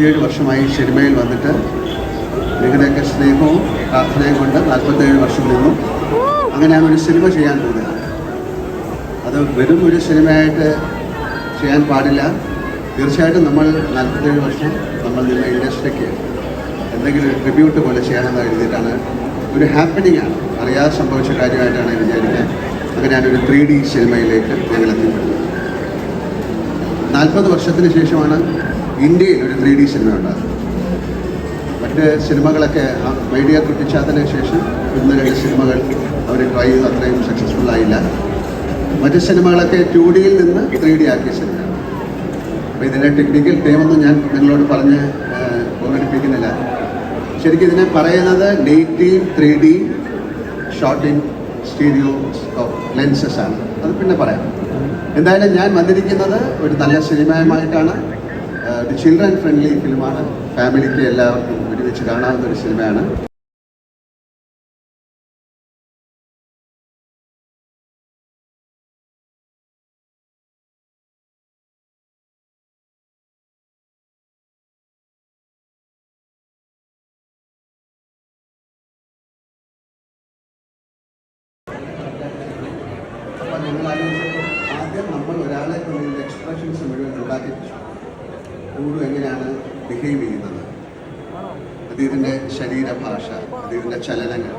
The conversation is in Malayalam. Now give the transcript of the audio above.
47 വർഷമായി സിനിമയിൽ വന്നിട്ട് നിങ്ങളുടെയൊക്കെ സ്നേഹവും പ്രാർത്ഥനയും കൊണ്ട് 47 വർഷം നിന്നു. അങ്ങനെയാണ് ഒരു സിനിമ ചെയ്യാൻ തോന്നുന്നത്. അത് വെറും ഒരു സിനിമയായിട്ട് ചെയ്യാൻ പാടില്ല. തീർച്ചയായിട്ടും നമ്മൾ 47 വർഷം നമ്മൾ നിന്ന ഇൻഡസ്ട്രിക്ക് എന്തെങ്കിലും ഒരു ട്രിബ്യൂട്ട് പോലെ ചെയ്യണമെന്ന് എഴുതിയിട്ടാണ്. ഒരു ഹാപ്പനിങ് ആണ്, അറിയാതെ സംഭവിച്ച കാര്യമായിട്ടാണ് വിചാരിക്കാൻ. അങ്ങനെയാണ് ഒരു 3D സിനിമയിലേക്ക് ഞങ്ങൾ എത്തിപ്പെടുന്നത്. 40 വർഷത്തിന് ശേഷമാണ് ഇന്ത്യയിൽ ഒരു 3D സിനിമ ഉണ്ടാകുന്നത്. മറ്റ് സിനിമകളൊക്കെ മൈഡിയ കുട്ടിച്ചാത്തന് ശേഷം 1-2 സിനിമകൾ അവർ ട്രൈ ചെയ്ത് അത്രയും സക്സസ്ഫുൾ ആയില്ല. മറ്റ് സിനിമകളൊക്കെ 2Dയിൽ നിന്ന് 3D ആക്കിയ സിനിമയാണ്. അപ്പോൾ ഇതിൻ്റെ ടെക്നിക്കൽ ടൈമൊന്നും ഞാൻ നിങ്ങളോട് പറഞ്ഞ് ഓർമ്മിപ്പിക്കുന്നില്ല. ശരിക്കും ഇതിനെ പറയുന്നത് native 3D shot in stereo lenses ആണ്. അത് പിന്നെ പറയാം. എന്തായാലും ഞാൻ വന്നിരിക്കുന്നത് ഒരു നല്ല സിനിമയുമായിട്ടാണ്. ഒരു ചിൽഡ്രൻ ഫ്രണ്ട്ലി ഫിലിമാണ്. ഫാമിലിക്ക് എല്ലാവർക്കും ഒരുമിച്ച് കാണാവുന്ന ഒരു സിനിമയാണ്. അപ്പോൾ ഞങ്ങൾ ആദ്യം നമ്മൾ ഒരാളെ കൊണ്ട് എക്സ്പ്രഷൻസ് മുഴുവൻ ഉണ്ടാക്കി കൂടു എങ്ങനെയാണ് ബിഹേവ് ചെയ്യുന്നത്, അദ്ദേഹത്തിൻ്റെ ശരീരഭാഷ, അദ്ദേഹത്തിൻ്റെ ചലനങ്ങൾ,